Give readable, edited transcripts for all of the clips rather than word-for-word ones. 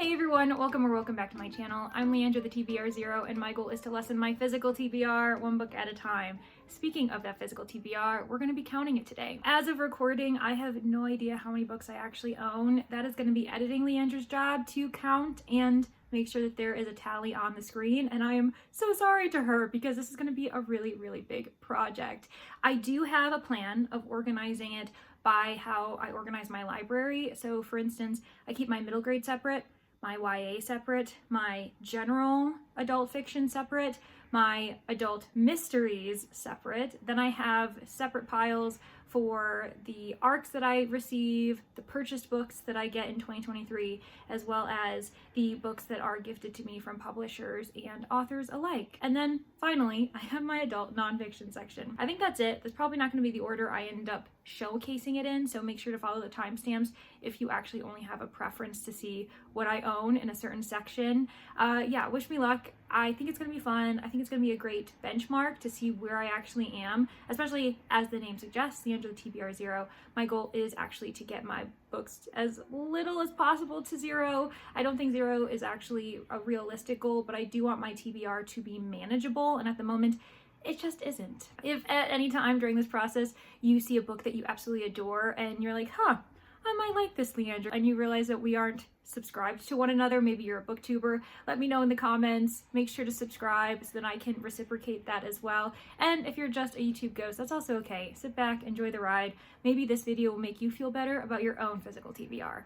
Hey everyone, welcome back to my channel. I'm Leandra, the TBR0, and my goal is to lessen my physical TBR one book at a time. Speaking of that physical TBR, we're going to be counting it today. As of recording, I have no idea how many books I actually own. That is going to be editing Leandra's job to count and make sure that there is a tally on the screen, and I am so sorry to her because this is going to be a really big project. I do have a plan of organizing it by how I organize my library. So for instance, I keep my middle grade separate, my YA separate, my general adult fiction separate, my adult mysteries separate. Then I have separate piles for the ARCs that I receive, the purchased books that I get in 2023, as well as the books that are gifted to me from publishers and authors alike. And then finally, I have my adult nonfiction section. I think that's it. That's probably not going to be the order I end up showcasing it in, so make sure to follow the timestamps if you actually only have a preference to see what I own in a certain section. Yeah, wish me luck. I think it's going to be fun. I think it's going to be a great benchmark to see where I actually am, especially as the name suggests, the TBR0. My goal is actually to get my books as little as possible to 0. I don't think 0 is actually a realistic goal, but I do want my TBR to be manageable, and at the moment, it just isn't. If at any time during this process you see a book that you absolutely adore and you're like, I might like this, Leandra, and you realize that we aren't subscribed to one another, maybe you're a booktuber, let me know in the comments. Make sure to subscribe so that I can reciprocate that as well. And if you're just a YouTube ghost, that's also okay. Sit back, enjoy the ride. Maybe this video will make you feel better about your own physical TBR.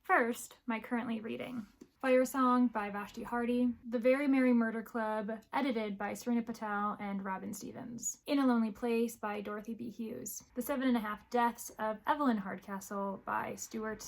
First, my currently reading. Fire Song by Vashti Hardy, The Very Merry Murder Club, edited by Serena Patel and Robin Stevens, In a Lonely Place by Dorothy B. Hughes, The 7.5 Deaths of Evelyn Hardcastle by Stuart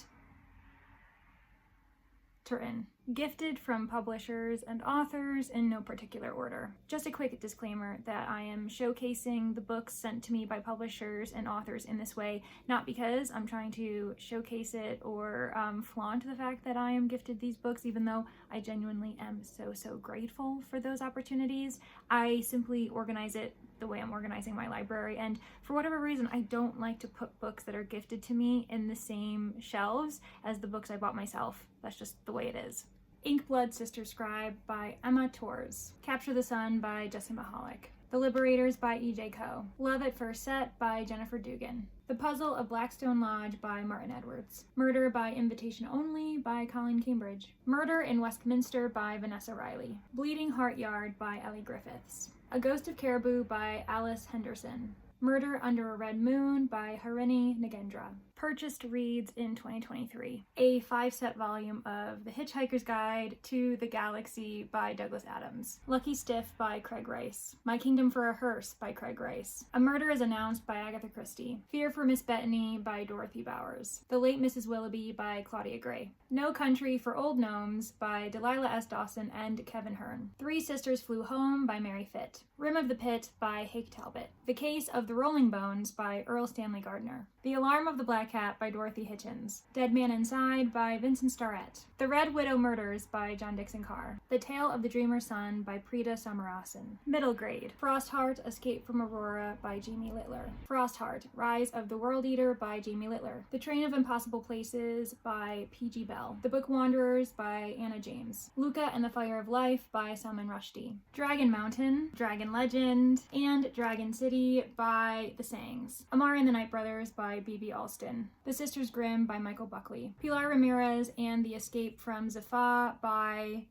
Turton. Gifted from publishers and authors in no particular order. Just a quick disclaimer that I am showcasing the books sent to me by publishers and authors in this way, not because I'm trying to showcase it or flaunt the fact that I am gifted these books, even though I genuinely am so grateful for those opportunities. I simply organize it the way I'm organizing my library, and for whatever reason, I don't like to put books that are gifted to me in the same shelves as the books I bought myself. That's just the way it is. Inkblood Sister Scribe by Emma Torres. Capture the Sun by Jesse Mahalik. The Liberators by E.J. Coe. Love at First Set by Jennifer Dugan. The Puzzle of Blackstone Lodge by Martin Edwards. Murder by Invitation Only by Colleen Cambridge. Murder in Westminster by Vanessa Riley. Bleeding Heart Yard by Ellie Griffiths. A Ghost of Caribou by Alice Henderson. Murder Under a Red Moon by Harini Nagendra. Purchased reads in 2023. A 5-set volume of The Hitchhiker's Guide to the Galaxy by Douglas Adams. Lucky Stiff by Craig Rice. My Kingdom for a Hearse by Craig Rice. A Murder is Announced by Agatha Christie. Fear for Miss Bettany by Dorothy Bowers. The Late Mrs. Willoughby by Claudia Gray. No Country for Old Gnomes by Delilah S. Dawson and Kevin Hearn. Three Sisters Flew Home by Mary Fitt. Rim of the Pit by Hake Talbot. The Case of the Rolling Bones by Earl Stanley Gardner. The Alarm of the Black Cat by Dorothy Hitchens. Dead Man Inside by Vincent Starrett. The Red Widow Murders by John Dixon Carr. The Tale of the Dreamer's Son by Preeta Samarasan. Middle grade. Frostheart Escape from Aurora by Jamie Littler. Frostheart Rise of the World Eater by Jamie Littler. The Train of Impossible Places by P.G. Bell. The Book Wanderers by Anna James. Luca and the Fire of Life by Salman Rushdie. Dragon Mountain, Dragon Legend, and Dragon City by The Sangs. Amara and the Night Brothers by B.B. Alston. The Sisters Grimm by Michael Buckley. Pilar Ramirez and the Escape from Zaffa by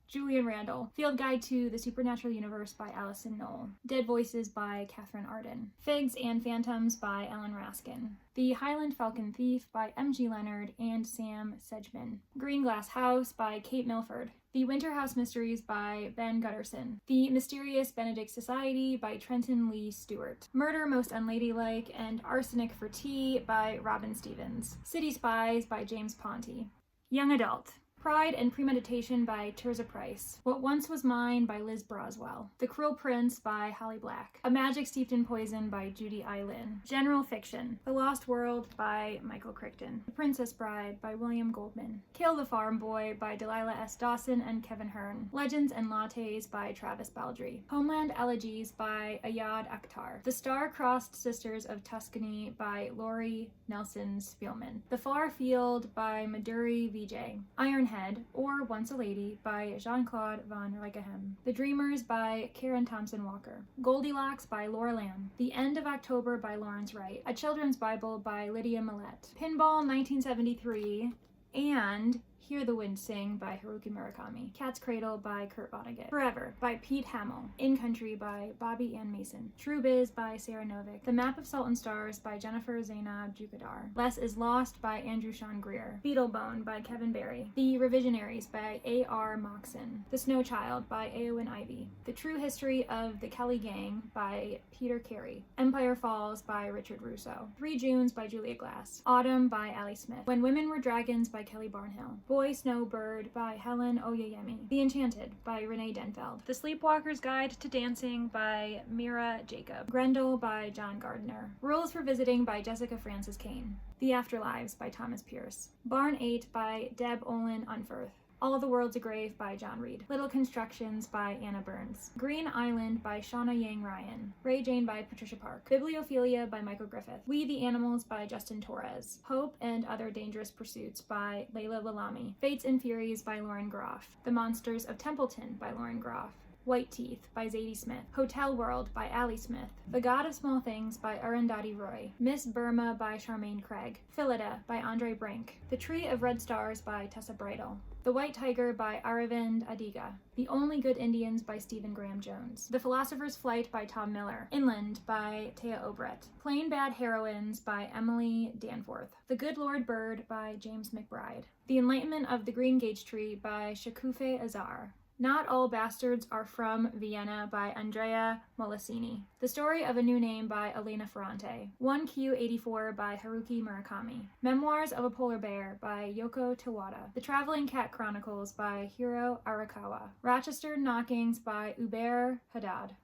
Julian Randall. Field Guide to the Supernatural Universe by Alison Knoll. Dead Voices by Catherine Arden. Figs and Phantoms by Ellen Raskin. The Highland Falcon Thief by M.G. Leonard and Sam Sedgman. Green Glass House by Kate Milford. The Winter House Mysteries by Ben Gutterson. The Mysterious Benedict Society by Trenton Lee Stewart. Murder Most Unladylike and Arsenic for Tea by Robin Stevens. City Spies by James Ponti. Young Adult. Pride and Premeditation by Tirzah Price. What Once Was Mine by Liz Broswell. The Cruel Prince by Holly Black. A Magic Steeped in Poison by Judy I. Lin. General Fiction. The Lost World by Michael Crichton. The Princess Bride by William Goldman. Kill the Farm Boy by Delilah S. Dawson and Kevin Hearn. Legends and Lattes by Travis Baldry. Homeland Elegies by Ayad Akhtar. The Star-Crossed Sisters of Tuscany by Laurie Nelson Spielman. The Far Field by Maduri Vijay. Ironhead, or Once a Lady, by Jean-Claude Van Rijkenhem. The Dreamers by Karen Thompson Walker. Goldilocks by Laura Lamb. The End of October by Lawrence Wright. A Children's Bible by Lydia Millette. Pinball 1973, and Hear the Wind Sing by Haruki Murakami. Cat's Cradle by Kurt Vonnegut. Forever by Pete Hamill. In Country by Bobby Ann Mason. True Biz by Sarah Novick. The Map of Salt and Stars by Jennifer Zainab Jukadar. Less is Lost by Andrew Sean Greer. Beetlebone by Kevin Barry. The Revisionaries by A.R. Moxon. The Snow Child by Eowyn Ivey. The True History of the Kelly Gang by Peter Carey. Empire Falls by Richard Russo. 3 Junes by Julia Glass. Autumn by Ali Smith. When Women Were Dragons by Kelly Barnhill. Boy Snowbird by Helen Oyeyemi. The Enchanted by Renee Denfeld. The Sleepwalker's Guide to Dancing by Mira Jacob. Grendel by John Gardner. Rules for Visiting by Jessica Francis Kane. The Afterlives by Thomas Pierce. Barn 8 by Deb Olin Unferth. All the World's a Grave by John Reed. Little Constructions by Anna Burns. Green Island by Shauna Yang Ryan. Ray Jane by Patricia Park. Bibliophilia by Michael Griffith. We the Animals by Justin Torres. Hope and Other Dangerous Pursuits by Layla Lalami. Fates and Furies by Lauren Groff. The Monsters of Templeton by Lauren Groff. White Teeth by Zadie Smith. Hotel World by Allie Smith. The God of Small Things by Arundhati Roy. Miss Burma by Charmaine Craig. Phillida by Andre Brink. The Tree of Red Stars by Tessa Bridle. The White Tiger by Aravind Adiga. The Only Good Indians by Stephen Graham Jones. The Philosopher's Flight by Tom Miller. Inland by Taya Obrecht. Plain Bad Heroines by Emily Danforth. The Good Lord Bird by James McBride. The Enlightenment of the Green Gage Tree by Shakufe Azar. Not All Bastards Are From Vienna by Andrea Molesini. The Story of a New Name by Elena Ferrante. 1Q84 by Haruki Murakami. Memoirs of a Polar Bear by Yoko Tawada. The Traveling Cat Chronicles by Hiro Arakawa. Rochester Knockings by Uber Haddad.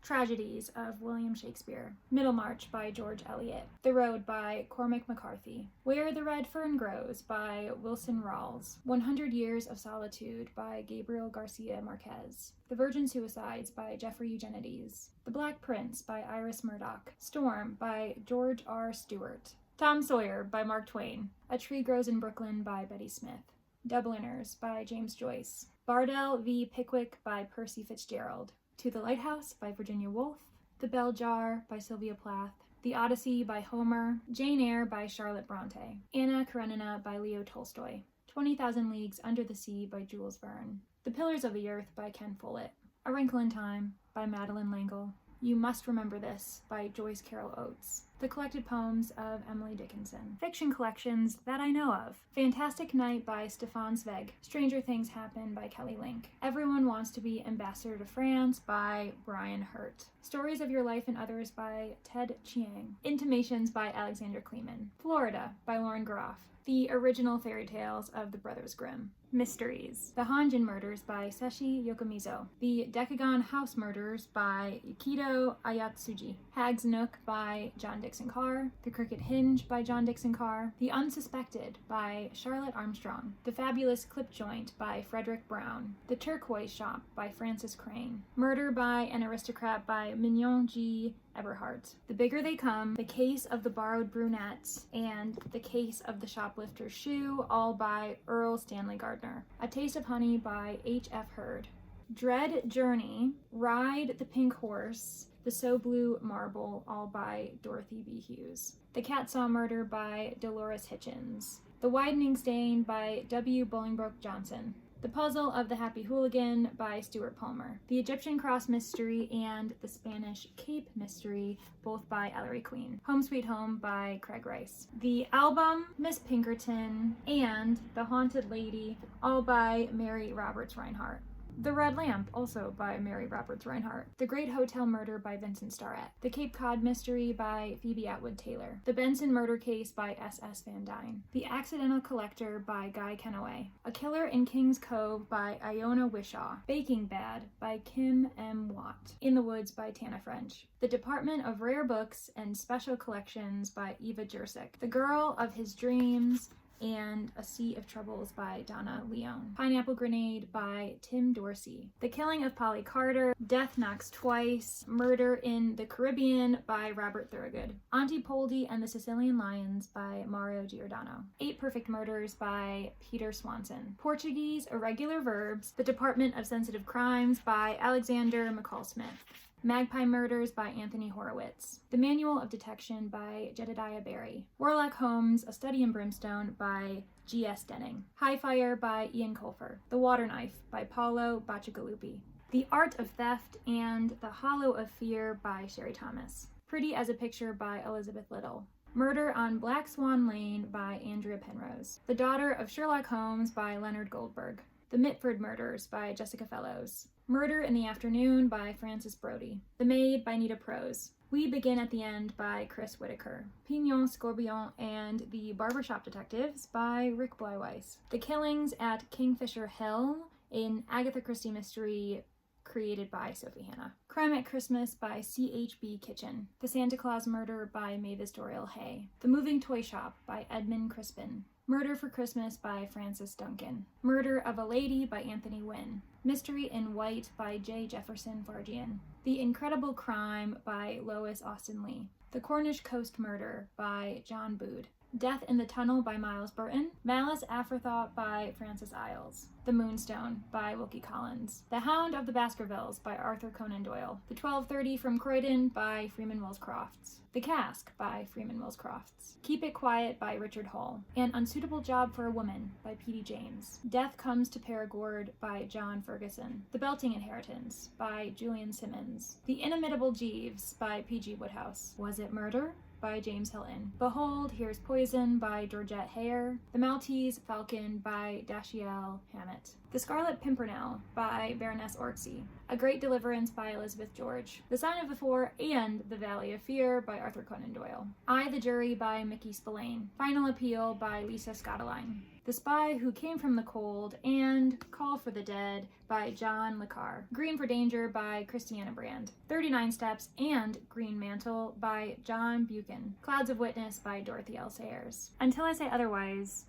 Tragedies of William Shakespeare. Middlemarch by George Eliot. The Road by Cormac McCarthy. Where the Red Fern Grows by Wilson Rawls. 100 Years of Solitude by Gabriel Garcia Marquez. The Virgin Suicides by Jeffrey Eugenides. The Black Prince by Iris Murdoch. Storm by George R. Stewart. Tom Sawyer by Mark Twain. A Tree Grows in Brooklyn by Betty Smith. Dubliners by James Joyce. Bardell v. Pickwick by Percy Fitzgerald. To the Lighthouse by Virginia Woolf. The Bell Jar by Sylvia Plath. The Odyssey by Homer. Jane Eyre by Charlotte Bronte. Anna Karenina by Leo Tolstoy. 20,000 Leagues Under the Sea by Jules Verne. The Pillars of the Earth by Ken Follett. A Wrinkle in Time by Madeleine L'Engle. You Must Remember This by Joyce Carol Oates. The Collected Poems of Emily Dickinson. Fiction collections that I know of. Fantastic Night by Stefan Zweig. Stranger Things Happen by Kelly Link. Everyone Wants to Be Ambassador to France by Brian Hurt. Stories of Your Life and Others by Ted Chiang. Intimations by Alexander Kleeman. Florida by Lauren Groff. The Original Fairy Tales of the Brothers Grimm. Mysteries. The Hanjin Murders by Seshi Yokomizo. The Decagon House Murders by Yukido Ayatsuji. Hag's Nook by John Dixon Carr. The Crooked Hinge by John Dixon Carr. The Unsuspected by Charlotte Armstrong. The Fabulous Clip Joint by Frederick Brown. The Turquoise Shop by Francis Crane. Murder by an Aristocrat by Mignon G. Eberhardt. The Bigger They Come, The Case of the Borrowed Brunettes, and The Case of the Shoplifter's Shoe, all by Earl Stanley Gardner. A Taste of Honey by H.F. Hurd. Dread Journey, Ride the Pink Horse, The So Blue Marble, all by Dorothy B. Hughes. The Cat Saw Murder by Dolores Hitchens. The Widening Stain by W. Bolingbroke Johnson. The Puzzle of the Happy Hooligan by Stuart Palmer. The Egyptian Cross Mystery and The Spanish Cape Mystery, both by Ellery Queen. Home Sweet Home by Craig Rice. The Album, Miss Pinkerton, and The Haunted Lady, all by Mary Roberts Reinhardt. The Red Lamp, also by Mary Roberts Reinhardt. The Great Hotel Murder by Vincent Starrett. The Cape Cod Mystery by Phoebe Atwood Taylor. The Benson Murder Case by S.S. Van Dyne. The Accidental Collector by Guy Kennaway. A Killer in King's Cove by Iona Wishaw. Baking Bad by Kim M. Watt. In the Woods by Tana French. The Department of Rare Books and Special Collections by Eva Jursic. The Girl of His Dreams and A Sea of Troubles by Donna Leone. Pineapple Grenade by Tim Dorsey. The Killing of Polly Carter. Death Knocks Twice. Murder in the Caribbean by Robert Thorogood. Auntie Poldy and the Sicilian Lions by Mario Giordano. 8 Perfect Murders by Peter Swanson. Portuguese Irregular Verbs. The Department of Sensitive Crimes by Alexander McCall Smith. Magpie Murders by Anthony Horowitz. The Manual of Detection by Jedediah Barry. Warlock Holmes, A Study in Brimstone by G.S. Denning. High Fire by Ian Colfer. The Water Knife by Paolo Bacigalupi. The Art of Theft and The Hollow of Fear by Sherry Thomas. Pretty as a Picture by Elizabeth Little. Murder on Black Swan Lane by Andrea Penrose. The Daughter of Sherlock Holmes by Leonard Goldberg. The Mitford Murders by Jessica Fellows. Murder in the Afternoon by Frances Brody. The Maid by Nita Prose. We Begin at the End by Chris Whitaker. Pignon Scorpion and the Barbershop Detectives by Rick Bleiweiss. The Killings at Kingfisher Hill, an Agatha Christie mystery created by Sophie Hannah. Crime at Christmas by C.H.B. Kitchen. The Santa Claus Murder by Mavis Doyle Hay. The Moving Toy Shop by Edmund Crispin. Murder for Christmas by Francis Duncan. Murder of a Lady by Anthony Wynne. Mystery in White by J. Jefferson Vargian. The Incredible Crime by Lois Austin Lee. The Cornish Coast Murder by John Bood. Death in the Tunnel by Miles Burton. Malice Aforethought by Francis Isles. The Moonstone by Wilkie Collins. The Hound of the Baskervilles by Arthur Conan Doyle. The 12:30 from Croydon by Freeman Wills Crofts. The Cask by Freeman Wills Crofts. Keep It Quiet by Richard Hull. An Unsuitable Job for a Woman by P.D. James. Death Comes to Perigord by John Ferguson. The Belting Inheritance by Julian Simmons. The Inimitable Jeeves by P.G. Woodhouse. Was It Murder? By James Hilton. Behold, Here's Poison by Georgette Hare. The Maltese Falcon by Dashiell Hammett. The Scarlet Pimpernel by Baroness Orczy. A Great Deliverance by Elizabeth George. The Sign of the Four and The Valley of Fear by Arthur Conan Doyle. I, the Jury by Mickey Spillane. Final Appeal by Lisa Scottoline. The Spy Who Came from the Cold and Call for the Dead by John Le Carre. Green for Danger by Christiana Brand. 39 Steps and Green Mantle by John Buchan. Clouds of Witness by Dorothy L. Sayers. Until I say otherwise,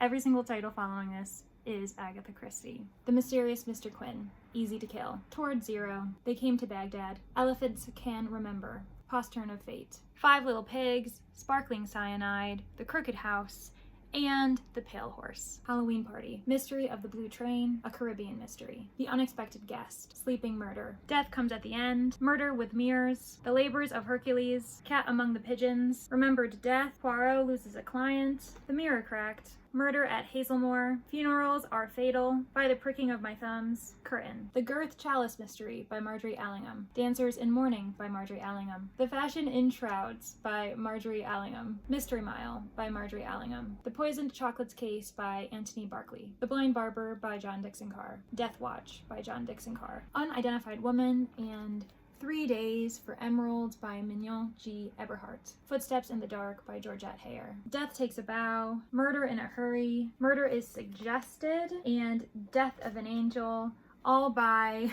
every single title following this is Agatha Christie. The Mysterious Mr. Quinn. Easy to Kill. Toward Zero. They Came to Baghdad. Elephants Can Remember. Postern of Fate. 5 Little Pigs. Sparkling Cyanide. The Crooked House. And The Pale Horse. Halloween Party. Mystery of the Blue Train. A Caribbean Mystery. The Unexpected Guest. Sleeping Murder. Death Comes at the End. Murder with Mirrors. The Labors of Hercules. Cat Among the Pigeons. Remembered Death. Poirot Loses a Client. The Mirror Cracked. Murder at Hazelmoor. Funerals Are Fatal. By the Pricking of My Thumbs. Curtain. The Girth Chalice Mystery by Marjorie Allingham. Dancers in Mourning by Marjorie Allingham. The Fashion in Shrouds by Marjorie Allingham. Mystery Mile by Marjorie Allingham. The Poisoned Chocolates Case by Antony Barclay. The Blind Barber by John Dixon Carr. Death Watch by John Dixon Carr. Unidentified Woman and 3 Days for Emeralds by Mignon G. Eberhardt. Footsteps in the Dark by Georgette Hare. Death Takes a Bow. Murder in a Hurry. Murder is Suggested. And Death of an Angel. All by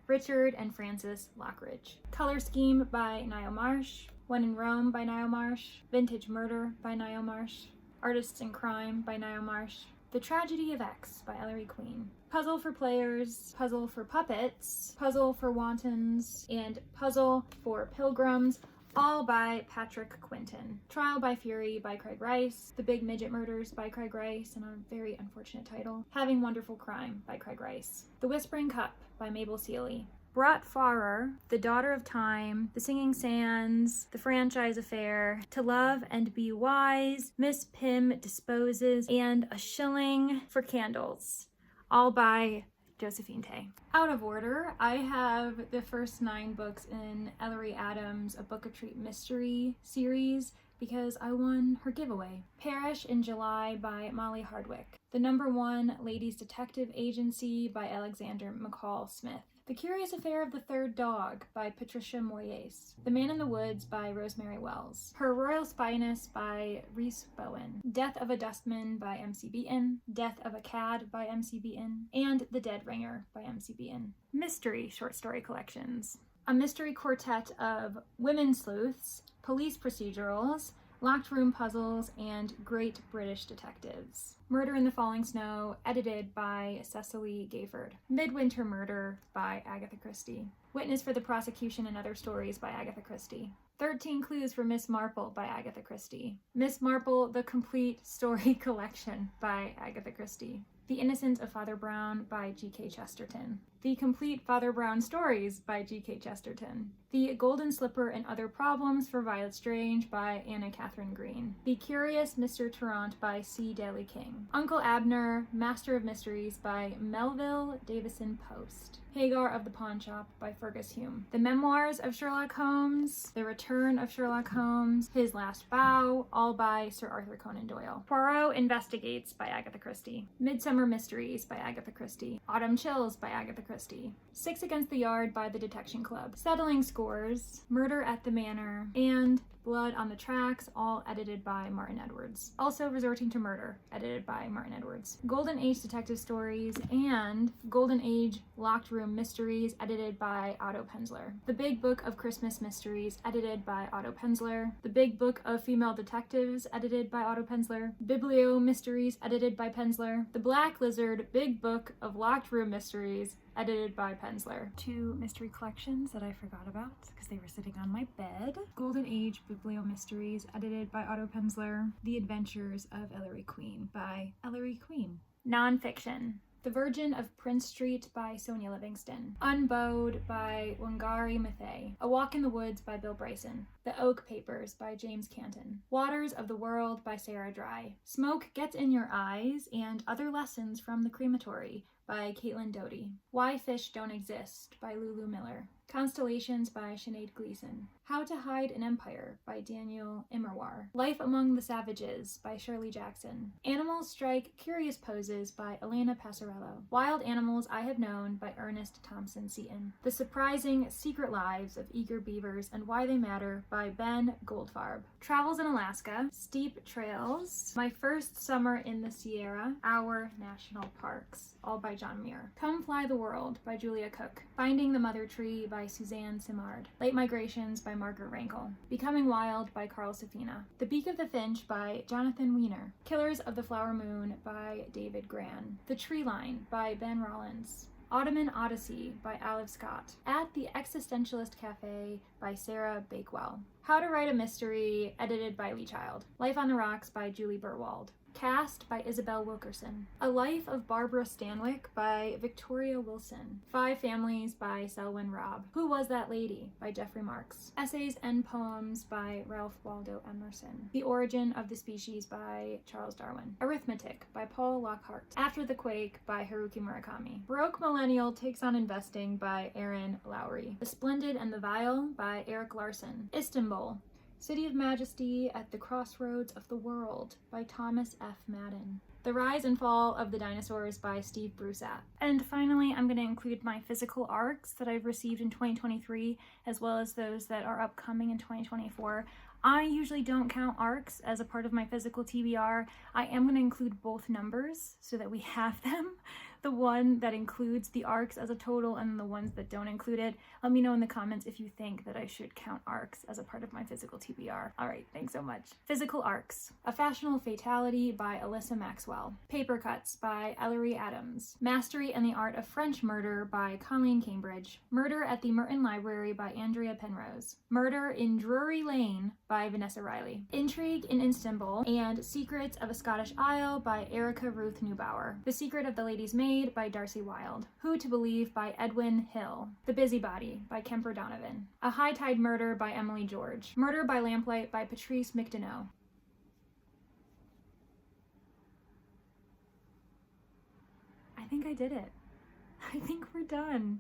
Richard and Frances Lockridge. Color Scheme by Niall Marsh. When in Rome by Niall Marsh. Vintage Murder by Niall Marsh. Artists in Crime by Niall Marsh. The Tragedy of X by Ellery Queen. Puzzle for Players, Puzzle for Puppets, Puzzle for Wantons, and Puzzle for Pilgrims, all by Patrick Quinton. Trial by Fury by Craig Rice. The Big Midget Murders by Craig Rice, and a very unfortunate title. Having Wonderful Crime by Craig Rice. The Whispering Cup by Mabel Seeley. Brat Farrer, The Daughter of Time, The Singing Sands, The Franchise Affair, To Love and Be Wise, Miss Pym Disposes, and A Shilling for Candles, all by Josephine Tay. Out of order, I have the first 9 books in Ellery Adams' A Book of Treat mystery series, because I won her giveaway. Parish in July by Molly Hardwick. The #1 Ladies Detective Agency by Alexander McCall Smith. The Curious Affair of the Third Dog by Patricia Moyes. The Man in the Woods by Rosemary Wells. Her Royal Spyness by Rhys Bowen. Death of a Dustman by M.C. Beaton. Death of a Cad by M.C. Beaton. And The Dead Ringer by M.C. Beaton. Mystery short story collections. A mystery quartet of women sleuths, police procedurals, locked room puzzles, and great British detectives. Murder in the Falling Snow, edited by Cecily Gayford. Midwinter Murder by Agatha Christie. Witness for the Prosecution and Other Stories by Agatha Christie. 13 Clues for Miss Marple by Agatha Christie. Miss Marple, The Complete Story Collection by Agatha Christie. The Innocence of Father Brown by G.K. Chesterton. The Complete Father Brown Stories by G.K. Chesterton. The Golden Slipper and Other Problems for Violet Strange by Anna Catherine Green. The Curious Mr. Tarrant by C. Daly King. Uncle Abner, Master of Mysteries by Melville Davison Post. Hagar of the Pawn Shop by Fergus Hume. The Memoirs of Sherlock Holmes. The Return of Sherlock Holmes. His Last Bow, all by Sir Arthur Conan Doyle. Poirot Investigates by Agatha Christie. Midsummer Mysteries by Agatha Christie. Autumn Chills by Agatha Christie. Six Against the Yard by the Detection Club. Settling Scores, Murder at the Manor, and Blood on the Tracks, all edited by Martin Edwards. Also Resorting to Murder, edited by Martin Edwards. Golden Age Detective Stories and Golden Age Locked Room Mysteries, edited by Otto Penzler. The Big Book of Christmas Mysteries, edited by Otto Penzler. The Big Book of Female Detectives, edited by Otto Penzler. Biblio Mysteries, edited by Penzler. The Black Lizard Big Book of Locked Room Mysteries, edited by Penzler. 2 mystery collections that I forgot about because they were sitting on my bed. Golden Age Biblio Mysteries, edited by Otto Penzler. The Adventures of Ellery Queen by Ellery Queen. Nonfiction. The Virgin of Prince Street by Sonia Livingston. Unbowed by Wangari Maathai. A Walk in the Woods by Bill Bryson. The Oak Papers by James Canton. Waters of the World by Sarah Dry. Smoke Gets in Your Eyes and Other Lessons from the Crematory by Caitlin Doty. Why Fish Don't Exist by Lulu Miller. Constellations by Sinead Gleason. How to Hide an Empire by Daniel Immerwahr. Life Among the Savages by Shirley Jackson. Animals Strike Curious Poses by Elena Passarello. Wild Animals I Have Known by Ernest Thompson Seton. The Surprising Secret Lives of Eager Beavers and Why They Matter by Ben Goldfarb. Travels in Alaska. Steep Trails. My First Summer in the Sierra. Our National Parks, all by John Muir. Come Fly the World by Julia Cook. Finding the Mother Tree by Suzanne Simard. Late Migrations by Margaret Rankle. Becoming Wild by Carl Safina. The Beak of the Finch by Jonathan Weiner. Killers of the Flower Moon by David Gran. The Tree Line by Ben Rollins. Ottoman Odyssey by Olive Scott. At the Existentialist Cafe by Sarah Bakewell. How to Write a Mystery, edited by Lee Child. Life on the Rocks by Julie Burwald. Cast by Isabel Wilkerson. A Life of Barbara Stanwyck by Victoria Wilson. 5 Families by Selwyn Robb. Who Was That Lady by Jeffrey Marks. Essays and Poems by Ralph Waldo Emerson. The Origin of the Species by Charles Darwin. Arithmetic by Paul Lockhart. After the Quake by Haruki Murakami. Broke Millennial Takes on Investing by Aaron Lowry. The Splendid and the Vile by Eric Larson. Istanbul. City of Majesty at the Crossroads of the World by Thomas F. Madden. The Rise and Fall of the Dinosaurs by Steve Brusat. And finally, I'm going to include my physical ARCs that I've received in 2023, as well as those that are upcoming in 2024. I usually don't count ARCs as a part of my physical TBR. I am going to include both numbers so that we have them. The one that includes the ARCs as a total and the ones that don't include it. Let me know in the comments if you think that I should count ARCs as a part of my physical TBR. Alright, thanks so much. Physical ARCs. A Fashionable Fatality by Alyssa Maxwell. Paper Cuts by Ellery Adams. Mastery and the Art of French Murder by Colleen Cambridge. Murder at the Merton Library by Andrea Penrose. Murder in Drury Lane by Vanessa Riley. Intrigue in Istanbul and Secrets of a Scottish Isle by Erica Ruth Neubauer. The Secret of the Lady's Maid by Darcy Wilde. Who to Believe by Edwin Hill. The Busybody by Kemper Donovan. A High Tide Murder by Emily George. Murder by Lamplight by Patrice McDonough. I think I did it. I think we're done.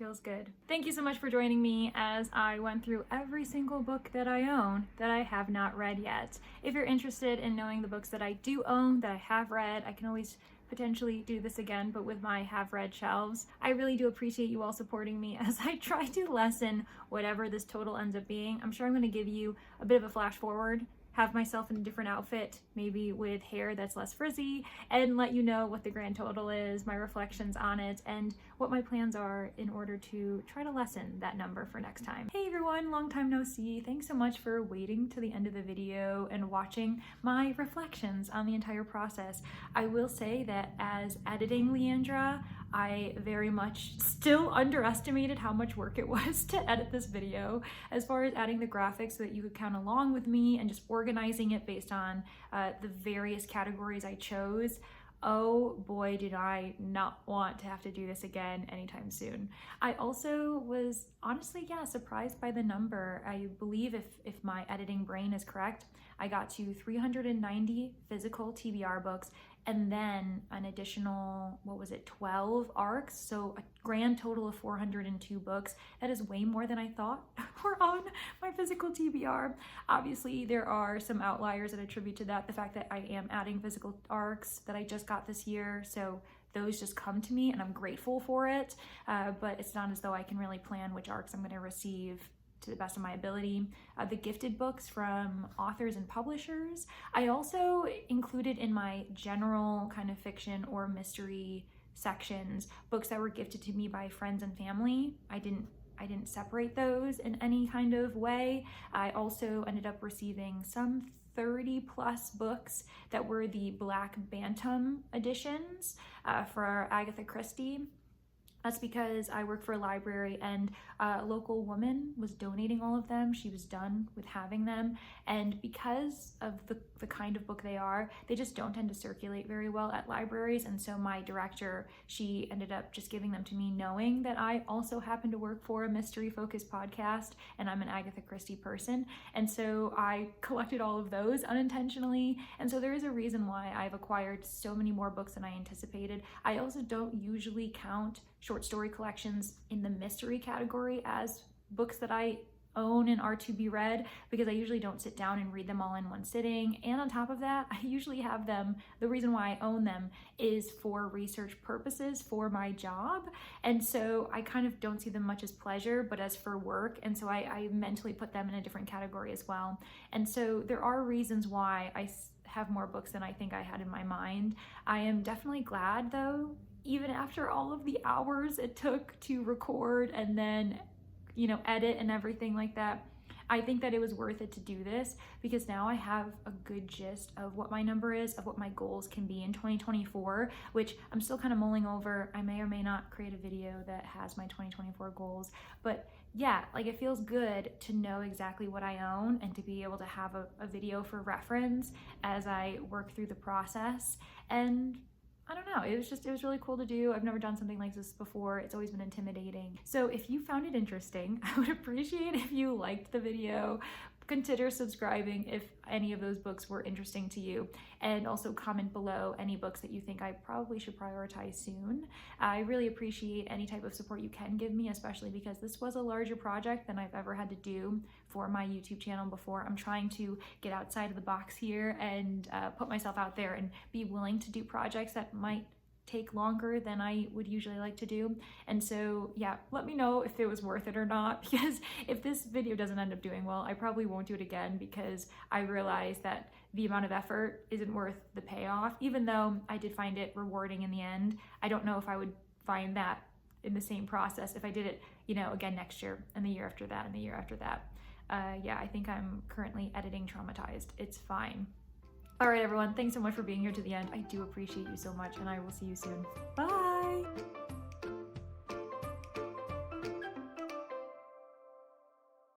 Feels good. Thank you so much for joining me as I went through every single book that I own that I have not read yet. If you're interested in knowing the books that I do own, that I have read, I can always potentially do this again, but with my have read shelves. I really do appreciate you all supporting me as I try to lessen whatever this total ends up being. I'm sure I'm going to give you a bit of a flash forward, have myself in a different outfit, maybe with hair that's less frizzy, and let you know what the grand total is, my reflections on it, and what my plans are in order to try to lessen that number for next time. Hey everyone, long time no see. Thanks so much for waiting to the end of the video and watching my reflections on the entire process. I will say that as editing Leandra, I very much still underestimated how much work it was to edit this video, as far as adding the graphics so that you could count along with me and just organizing it based on the various categories I chose. Oh boy, did I not want to have to do this again anytime soon. I also was honestly, surprised by the number. I believe if my editing brain is correct, I got to 390 physical TBR books and then an additional, 12 arcs, so a grand total of 402 books. That is way more than I thought were on my physical TBR. Obviously, there are some outliers that attribute to that, the fact that I am adding physical arcs that I just got this year, so those just come to me and I'm grateful for it, but it's not as though I can really plan which arcs I'm going to receive to the best of my ability. The gifted books from authors and publishers, I also included in my general kind of fiction or mystery sections books that were gifted to me by friends and family. I didn't separate those in any kind of way. I also ended up receiving some 30 plus books that were the Black Bantam editions for Agatha Christie. That's because I work for a library and a local woman was donating all of them. She was done with having them. And because of the kind of book they are, they just don't tend to circulate very well at libraries. And so my director, she ended up just giving them to me, knowing that I also happen to work for a mystery focused podcast and I'm an Agatha Christie person. And so I collected all of those unintentionally. And so there is a reason why I've acquired so many more books than I anticipated. I also don't usually count short story collections in the mystery category as books that I own and are to be read, because I usually don't sit down and read them all in one sitting. And on top of that, I usually have them, the reason why I own them is for research purposes for my job. And so I kind of don't see them much as pleasure, but as for work. And so I mentally put them in a different category as well. And so there are reasons why I have more books than I think I had in my mind. I am definitely glad though, even after all of the hours it took to record and then, edit and everything like that, I think that it was worth it to do this, because now I have a good gist of what my number is, of what my goals can be in 2024, which I'm still kind of mulling over. I may or may not create a video that has my 2024 goals, but yeah, it feels good to know exactly what I own and to be able to have a video for reference as I work through the process. And I don't know, it was really cool to do. I've never done something like this before. It's always been intimidating. So if you found it interesting, I would appreciate if you liked the video. Consider subscribing if any of those books were interesting to you, and also comment below any books that you think I probably should prioritize soon. I really appreciate any type of support you can give me, especially because this was a larger project than I've ever had to do for my YouTube channel before. I'm trying to get outside of the box here and put myself out there and be willing to do projects that might take longer than I would usually like to do. And so yeah, let me know if it was worth it or not, because if this video doesn't end up doing well, I probably won't do it again, because I realized that the amount of effort isn't worth the payoff. Even though I did find it rewarding in the end, I don't know if I would find that in the same process if I did it, again next year and the year after that and the year after that. Yeah, I think I'm currently editing traumatized. It's fine. All right, everyone, thanks so much for being here to the end. I do appreciate you so much, and I will see you soon. Bye.